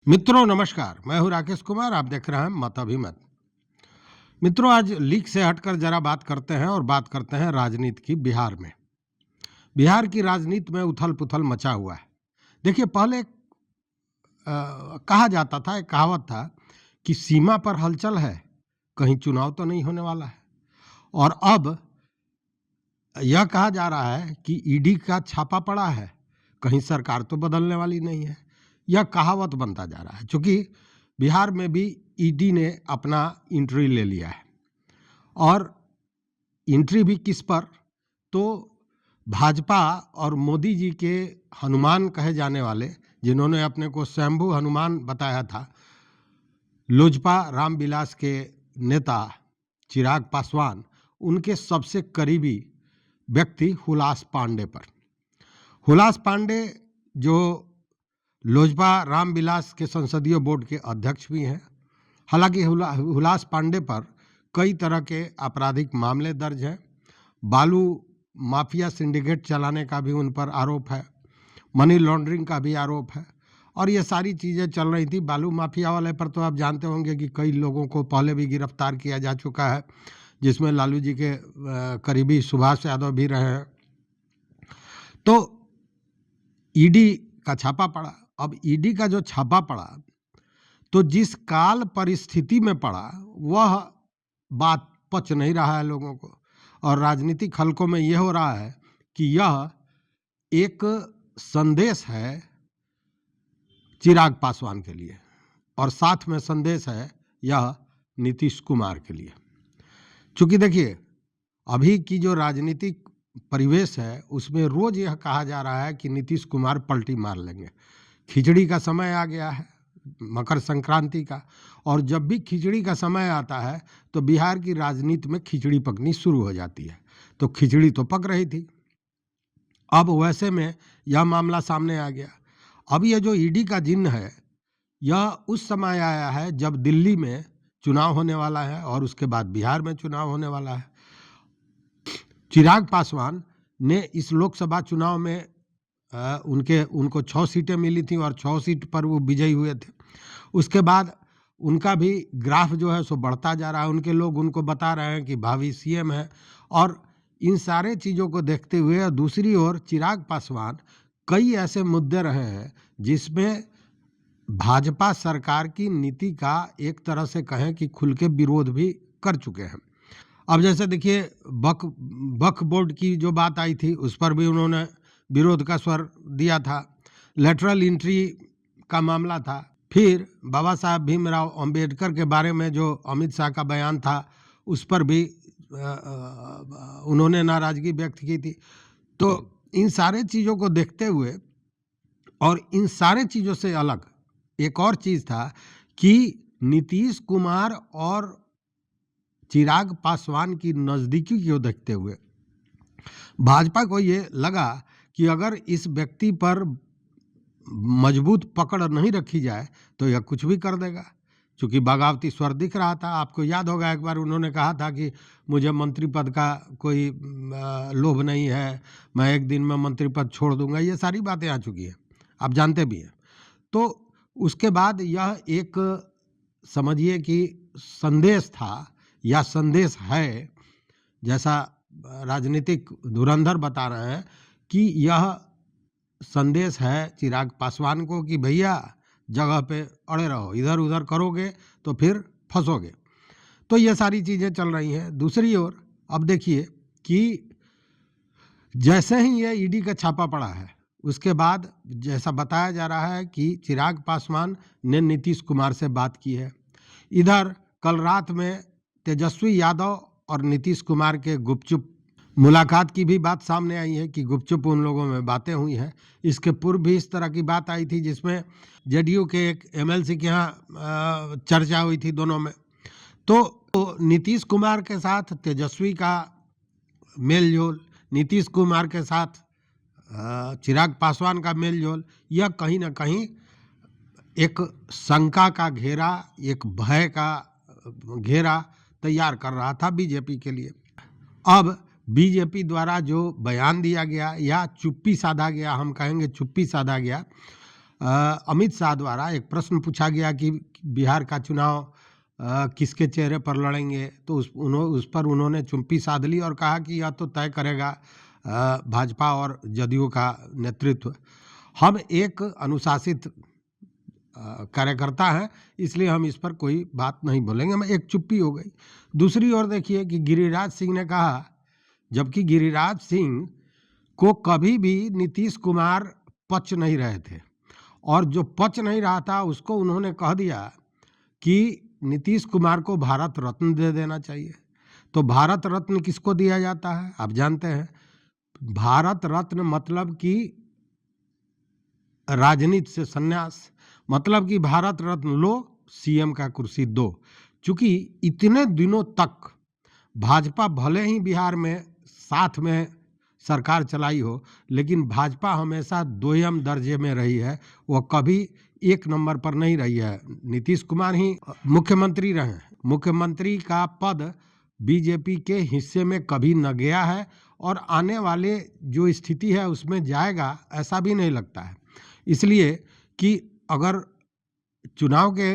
मित्रों नमस्कार, मैं हूं राकेश कुमार। आप देख रहे हैं मत अभिमत। मित्रों, आज लीक से हटकर जरा बात करते हैं और बात करते हैं राजनीति की। बिहार की राजनीति में उथल पुथल मचा हुआ है। देखिए, पहले कहा जाता था, एक कहावत था कि सीमा पर हलचल है, कहीं चुनाव तो नहीं होने वाला है। और अब यह कहा जा रहा है कि ईडी का छापा पड़ा है, कहीं सरकार तो बदलने वाली नहीं है। यह कहावत बनता जा रहा है, क्योंकि बिहार में भी ईडी ने अपना एंट्री ले लिया है। और एंट्री भी किस पर? तो भाजपा और मोदी जी के हनुमान कहे जाने वाले, जिन्होंने अपने को स्वयंभू हनुमान बताया था, लोजपा रामविलास के नेता चिराग पासवान, उनके सबसे करीबी व्यक्ति हुलास पांडे पर। हुलास पांडे जो लोजपा रामविलास के संसदीय बोर्ड के अध्यक्ष भी हैं। हालांकि हुलास पांडे पर कई तरह के आपराधिक मामले दर्ज हैं। बालू माफिया सिंडिकेट चलाने का भी उन पर आरोप है, मनी लॉन्ड्रिंग का भी आरोप है, और ये सारी चीज़ें चल रही थी। बालू माफिया वाले पर तो आप जानते होंगे कि कई लोगों को पहले भी गिरफ्तार किया जा चुका है, जिसमें लालू जी के करीबी सुभाष यादव भी रहे हैं। तो ईडी का छापा पड़ा। अब ईडी का जो छापा पड़ा, तो जिस काल परिस्थिति में पड़ा, वह बात पच नहीं रहा है लोगों को। और राजनीतिक हलकों में यह हो रहा है कि यह एक संदेश है चिराग पासवान के लिए, और साथ में संदेश है यह नीतीश कुमार के लिए। क्योंकि देखिए, अभी की जो राजनीतिक परिवेश है, उसमें रोज यह कहा जा रहा है कि नीतीश कुमार पलटी मार लेंगे। खिचड़ी का समय आ गया है, मकर संक्रांति का, और जब भी खिचड़ी का समय आता है तो बिहार की राजनीति में खिचड़ी पकनी शुरू हो जाती है। तो खिचड़ी तो पक रही थी, अब वैसे में यह मामला सामने आ गया। अब यह जो ईडी का जिन्न है, यह उस समय आया है जब दिल्ली में चुनाव होने वाला है और उसके बाद बिहार में चुनाव होने वाला है। चिराग पासवान ने इस लोकसभा चुनाव में उनको 6 सीटें मिली थी और 6 सीट पर वो विजयी हुए थे। उसके बाद उनका भी ग्राफ जो है सो बढ़ता जा रहा है। उनके लोग उनको बता रहे हैं कि भावी सीएम है। और इन सारे चीज़ों को देखते हुए दूसरी ओर चिराग पासवान कई ऐसे मुद्दे रहे हैं जिसमें भाजपा सरकार की नीति का एक तरह से कहें कि खुल के विरोध भी कर चुके हैं। अब जैसे देखिए, वक्फ बोर्ड की जो बात आई थी, उस पर भी उन्होंने विरोध का स्वर दिया था। लेटरल एंट्री का मामला था। फिर बाबा साहब भीमराव अंबेडकर के बारे में जो अमित शाह का बयान था, उस पर भी उन्होंने नाराजगी व्यक्त की थी। तो इन सारे चीज़ों को देखते हुए और इन सारे चीज़ों से अलग एक और चीज़ था कि नीतीश कुमार और चिराग पासवान की नज़दीकी को देखते हुए भाजपा को ये लगा कि अगर इस व्यक्ति पर मजबूत पकड़ नहीं रखी जाए तो यह कुछ भी कर देगा। क्योंकि बगावती स्वर दिख रहा था। आपको याद होगा, एक बार उन्होंने कहा था कि मुझे मंत्री पद का कोई लोभ नहीं है, मैं एक दिन में मंत्री पद छोड़ दूंगा। ये सारी बातें आ चुकी हैं, आप जानते भी हैं। तो उसके बाद यह एक समझिए कि संदेश था या संदेश है, जैसा राजनीतिक धुरंधर बता रहे हैं कि यह संदेश है चिराग पासवान को कि भैया जगह पे अड़े रहो, इधर उधर करोगे तो फिर फंसोगे। तो ये सारी चीज़ें चल रही हैं। दूसरी ओर अब देखिए कि जैसे ही ये ईडी का छापा पड़ा है, उसके बाद जैसा बताया जा रहा है कि चिराग पासवान ने नीतीश कुमार से बात की है। इधर कल रात में तेजस्वी यादव और नीतीश कुमार के गुपचुप मुलाकात की भी बात सामने आई है कि गुपचुप उन लोगों में बातें हुई हैं। इसके पूर्व भी इस तरह की बात आई थी, जिसमें जेडीयू के एक एमएलसी के यहाँ चर्चा हुई थी दोनों में। तो नीतीश कुमार के साथ तेजस्वी का मेल जोल, नीतीश कुमार के साथ चिराग पासवान का मेल जोल, यह कहीं ना कहीं एक शंका का घेरा, एक भय का घेरा तैयार कर रहा था बीजेपी के लिए। अब बीजेपी द्वारा जो बयान दिया गया या चुप्पी साधा गया, हम कहेंगे चुप्पी साधा गया, अमित शाह द्वारा एक प्रश्न पूछा गया कि बिहार का चुनाव किसके चेहरे पर लड़ेंगे, तो उस पर उन्होंने चुप्पी साध ली और कहा कि यह तो तय करेगा भाजपा और जदयू का नेतृत्व। हम एक अनुशासित कार्यकर्ता हैं, इसलिए हम इस पर कोई बात नहीं बोलेंगे। मैं एक चुप्पी हो गई। दूसरी ओर देखिए कि गिरिराज सिंह ने कहा, जबकि गिरिराज सिंह को कभी भी नीतीश कुमार पच नहीं रहे थे, और जो पच नहीं रहा था उसको उन्होंने कह दिया कि नीतीश कुमार को भारत रत्न दे देना चाहिए। तो भारत रत्न किसको दिया जाता है आप जानते हैं? भारत रत्न मतलब कि राजनीति से संन्यास, मतलब कि भारत रत्न लो, सीएम का कुर्सी दो। चूंकि इतने दिनों तक भाजपा भले ही बिहार में साथ में सरकार चलाई हो, लेकिन भाजपा हमेशा दोयम दर्जे में रही है, वो कभी एक नंबर पर नहीं रही है। नीतीश कुमार ही मुख्यमंत्री रहे, मुख्यमंत्री का पद बीजेपी के हिस्से में कभी न गया है, और आने वाले जो स्थिति है उसमें जाएगा ऐसा भी नहीं लगता है। इसलिए कि अगर चुनाव के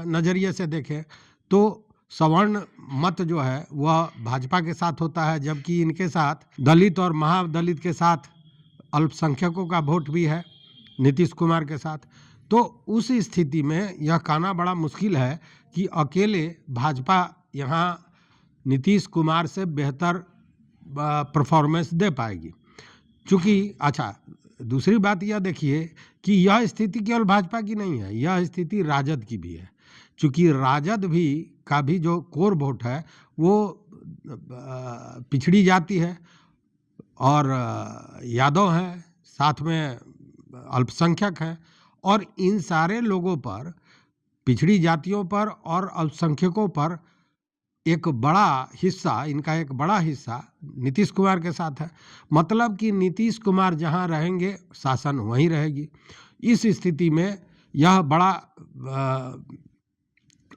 नज़रिए से देखें तो सवर्ण मत जो है वह भाजपा के साथ होता है, जबकि इनके साथ दलित और महादलित के साथ अल्पसंख्यकों का वोट भी है नीतीश कुमार के साथ। तो उस स्थिति में यह कहना बड़ा मुश्किल है कि अकेले भाजपा यहाँ नीतीश कुमार से बेहतर परफॉर्मेंस दे पाएगी। चूँकि अच्छा, दूसरी बात यह देखिए कि यह स्थिति केवल भाजपा की नहीं है, यह स्थिति राजद की भी है। चूँकि राजद भी का भी जो कोर वोट है वो पिछड़ी जाति है और यादव हैं, साथ में अल्पसंख्यक हैं, और इन सारे लोगों पर, पिछड़ी जातियों पर और अल्पसंख्यकों पर एक बड़ा हिस्सा, इनका एक बड़ा हिस्सा नीतीश कुमार के साथ है। मतलब कि नीतीश कुमार जहां रहेंगे शासन वहीं रहेगी। इस स्थिति में यह बड़ा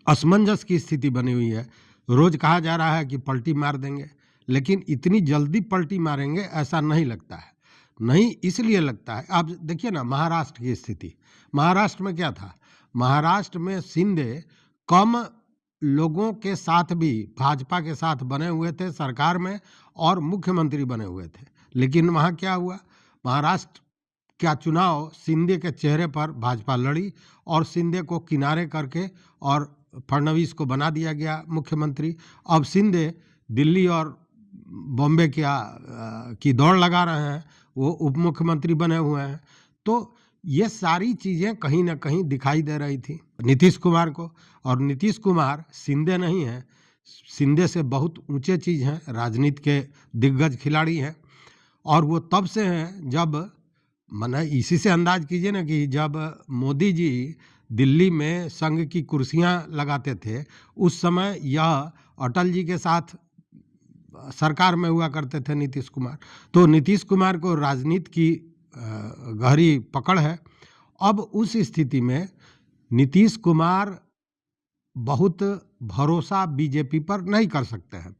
असमंजस की स्थिति बनी हुई है। रोज कहा जा रहा है कि पलटी मार देंगे, लेकिन इतनी जल्दी पलटी मारेंगे ऐसा नहीं लगता है। नहीं इसलिए लगता है, आप देखिए ना महाराष्ट्र की स्थिति। महाराष्ट्र में क्या था? महाराष्ट्र में शिंदे कम लोगों के साथ भी भाजपा के साथ बने हुए थे सरकार में, और मुख्यमंत्री बने हुए थे। लेकिन वहाँ क्या हुआ? महाराष्ट्र का चुनाव शिंदे के चेहरे पर भाजपा लड़ी, और शिंदे को किनारे करके और फडणवीस को बना दिया गया मुख्यमंत्री। अब शिंदे दिल्ली और बॉम्बे की दौड़ लगा रहे हैं, वो उप मुख्यमंत्री बने हुए हैं। तो ये सारी चीज़ें कहीं ना कहीं दिखाई दे रही थी नीतीश कुमार को। और नीतीश कुमार शिंदे नहीं है, शिंदे से बहुत ऊंचे चीज़ हैं, राजनीति के दिग्गज खिलाड़ी हैं। और वो तब से हैं जब, माना इसी से अंदाज कीजिए ना कि जब मोदी जी दिल्ली में संघ की कुर्सियां लगाते थे, उस समय यह अटल जी के साथ सरकार में हुआ करते थे नीतीश कुमार। तो नीतीश कुमार को राजनीति की गहरी पकड़ है। अब उस स्थिति में नीतीश कुमार बहुत भरोसा बीजेपी पर नहीं कर सकते हैं।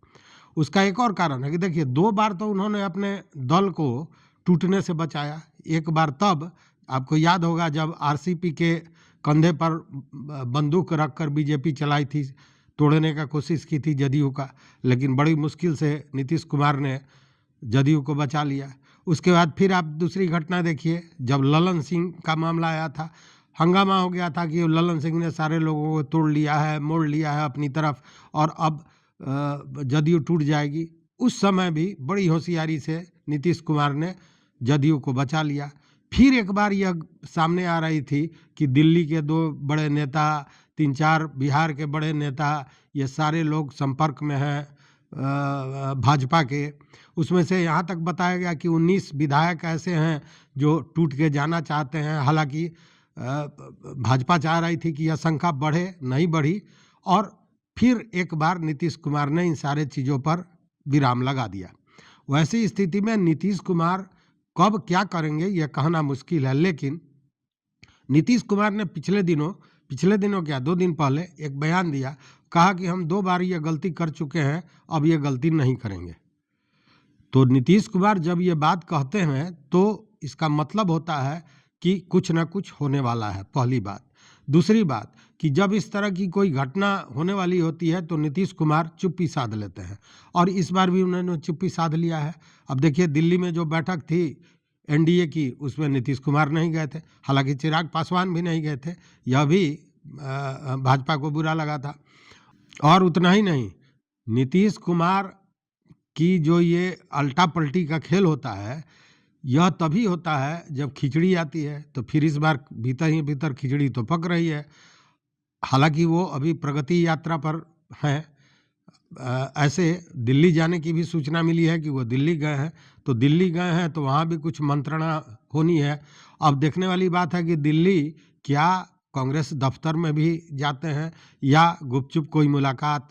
उसका एक और कारण है कि देखिए, 2 बार तो उन्होंने अपने दल को टूटने से बचाया। एक बार तब आपको याद होगा जब आरसीपी के कंधे पर बंदूक रखकर बीजेपी चलाई थी, तोड़ने का कोशिश की थी जदयू का, लेकिन बड़ी मुश्किल से नीतीश कुमार ने जदयू को बचा लिया। उसके बाद फिर आप दूसरी घटना देखिए, जब ललन सिंह का मामला आया था, हंगामा हो गया था कि ललन सिंह ने सारे लोगों को तोड़ लिया है, मोड़ लिया है अपनी तरफ, और अब जदयू टूट जाएगी। उस समय भी बड़ी होशियारी से नीतीश कुमार ने जदयू को बचा लिया। फिर एक बार यह सामने आ रही थी कि दिल्ली के 2 बड़े नेता, 3-4 बिहार के बड़े नेता, ये सारे लोग संपर्क में हैं भाजपा के। उसमें से यहाँ तक बताया गया कि 19 विधायक ऐसे हैं जो टूट के जाना चाहते हैं। हालांकि भाजपा चाह रही थी कि यह संख्या बढ़े, नहीं बढ़ी, और फिर एक बार नीतीश कुमार ने इन सारे चीज़ों पर विराम लगा दिया। वैसी स्थिति में नीतीश कुमार कब क्या करेंगे यह कहना मुश्किल है। लेकिन नीतीश कुमार ने पिछले दिनों क्या 2 दिन पहले एक बयान दिया, कहा कि हम 2 बार ये गलती कर चुके हैं, अब ये गलती नहीं करेंगे। तो नीतीश कुमार जब ये बात कहते हैं तो इसका मतलब होता है कि कुछ ना कुछ होने वाला है, पहली बात। दूसरी बात कि जब इस तरह की कोई घटना होने वाली होती है तो नीतीश कुमार चुप्पी साध लेते हैं, और इस बार भी उन्होंने चुप्पी साध लिया है। अब देखिए, दिल्ली में जो बैठक थी एनडीए की, उसमें नीतीश कुमार नहीं गए थे, हालांकि चिराग पासवान भी नहीं गए थे, यह भी भाजपा को बुरा लगा था। और उतना ही नहीं, नीतीश कुमार की जो ये अल्टा पल्टी का खेल होता है, यह तभी होता है जब खिचड़ी आती है। तो फिर इस बार भीतर ही भीतर खिचड़ी तो पक रही है, हालांकि वो अभी प्रगति यात्रा पर हैं। ऐसे दिल्ली जाने की भी सूचना मिली है कि वो दिल्ली गए हैं, तो दिल्ली गए हैं तो वहाँ भी कुछ मंत्रणा होनी है। अब देखने वाली बात है कि दिल्ली क्या कांग्रेस दफ्तर में भी जाते हैं या गुपचुप कोई मुलाकात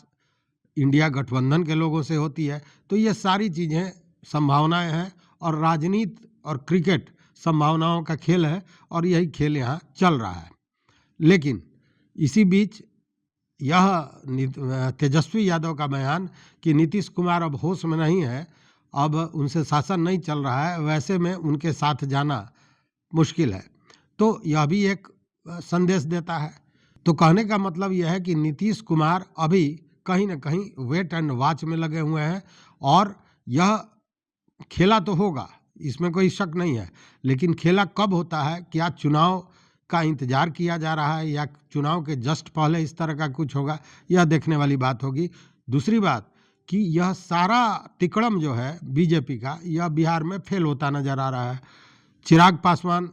इंडिया गठबंधन के लोगों से होती है। तो ये सारी चीज़ें संभावनाएं हैं, और राजनीति और क्रिकेट संभावनाओं का खेल है, और यही खेल यहाँ चल रहा है। लेकिन इसी बीच यह तेजस्वी यादव का बयान कि नीतीश कुमार अब होश में नहीं है, अब उनसे शासन नहीं चल रहा है, वैसे में उनके साथ जाना मुश्किल है, तो यह भी एक संदेश देता है। तो कहने का मतलब यह है कि नीतीश कुमार अभी कहीं ना कहीं वेट एंड वॉच में लगे हुए हैं, और यह खेला तो होगा, इसमें कोई शक नहीं है, लेकिन खेला कब होता है, क्या चुनाव का इंतजार किया जा रहा है या चुनाव के जस्ट पहले इस तरह का कुछ होगा, यह देखने वाली बात होगी। दूसरी बात कि यह सारा तिकड़म जो है बीजेपी का, यह बिहार में फेल होता नजर आ रहा है। चिराग पासवान,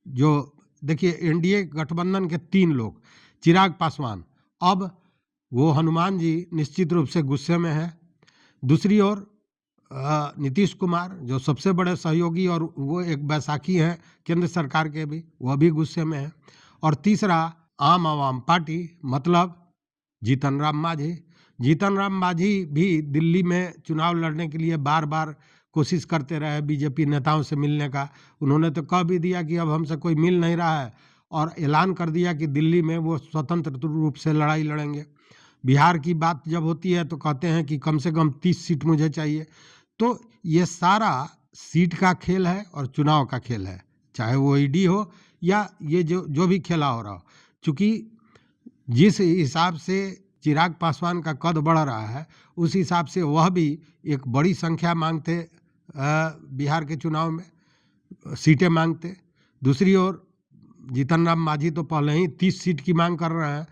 जो देखिए एनडीए गठबंधन के 3 लोग, चिराग पासवान, अब वो हनुमान जी निश्चित रूप से गुस्से में है। दूसरी ओर नीतीश कुमार जो सबसे बड़े सहयोगी और वो एक बैसाखी हैं केंद्र सरकार के भी, वह भी गुस्से में है। और तीसरा आम आवाम पार्टी, मतलब जीतन राम मांझी। जीतन राम मांझी भी दिल्ली में चुनाव लड़ने के लिए बार बार कोशिश करते रहे बीजेपी नेताओं से मिलने का। उन्होंने तो कह भी दिया कि अब हमसे कोई मिल नहीं रहा है, और ऐलान कर दिया कि दिल्ली में वो स्वतंत्र रूप से लड़ाई लड़ेंगे। बिहार की बात जब होती है तो कहते हैं कि कम से कम 30 सीट मुझे चाहिए। तो ये सारा सीट का खेल है और चुनाव का खेल है, चाहे वो ईडी हो या ये जो भी खेला हो रहा हो। चूँकि जिस हिसाब से चिराग पासवान का कद बढ़ रहा है, उस हिसाब से वह भी एक बड़ी संख्या मांगते बिहार के चुनाव में, सीटें मांगते। दूसरी ओर जीतन राम मांझी तो पहले ही 30 सीट की मांग कर रहे हैं,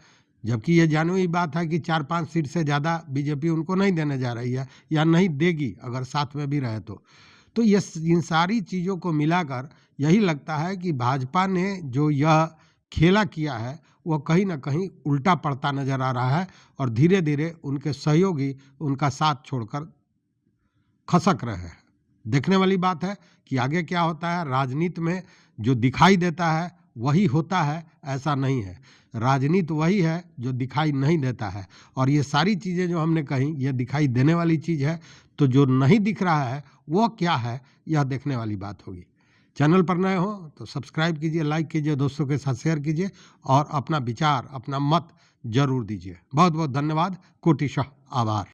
जबकि ये जानी हुई बात है कि 4-5 सीट से ज़्यादा बीजेपी उनको नहीं देने जा रही है, या नहीं देगी अगर साथ में भी रहे तो ये इन सारी चीज़ों को मिलाकर यही लगता है कि भाजपा ने जो यह खेला किया है वो कहीं ना कहीं उल्टा पड़ता नजर आ रहा है, और धीरे धीरे उनके सहयोगी उनका साथ छोड़कर खसक रहे हैं। देखने वाली बात है कि आगे क्या होता है। राजनीति में जो दिखाई देता है वही होता है, ऐसा नहीं है। राजनीति वही है जो दिखाई नहीं देता है, और ये सारी चीज़ें जो हमने कही ये दिखाई देने वाली चीज़ है। तो जो नहीं दिख रहा है वो क्या है, यह देखने वाली बात होगी। चैनल पर नए हो तो सब्सक्राइब कीजिए, लाइक कीजिए, दोस्तों के साथ शेयर कीजिए, और अपना विचार, अपना मत जरूर दीजिए। बहुत बहुत धन्यवाद, कोटिशः आभार।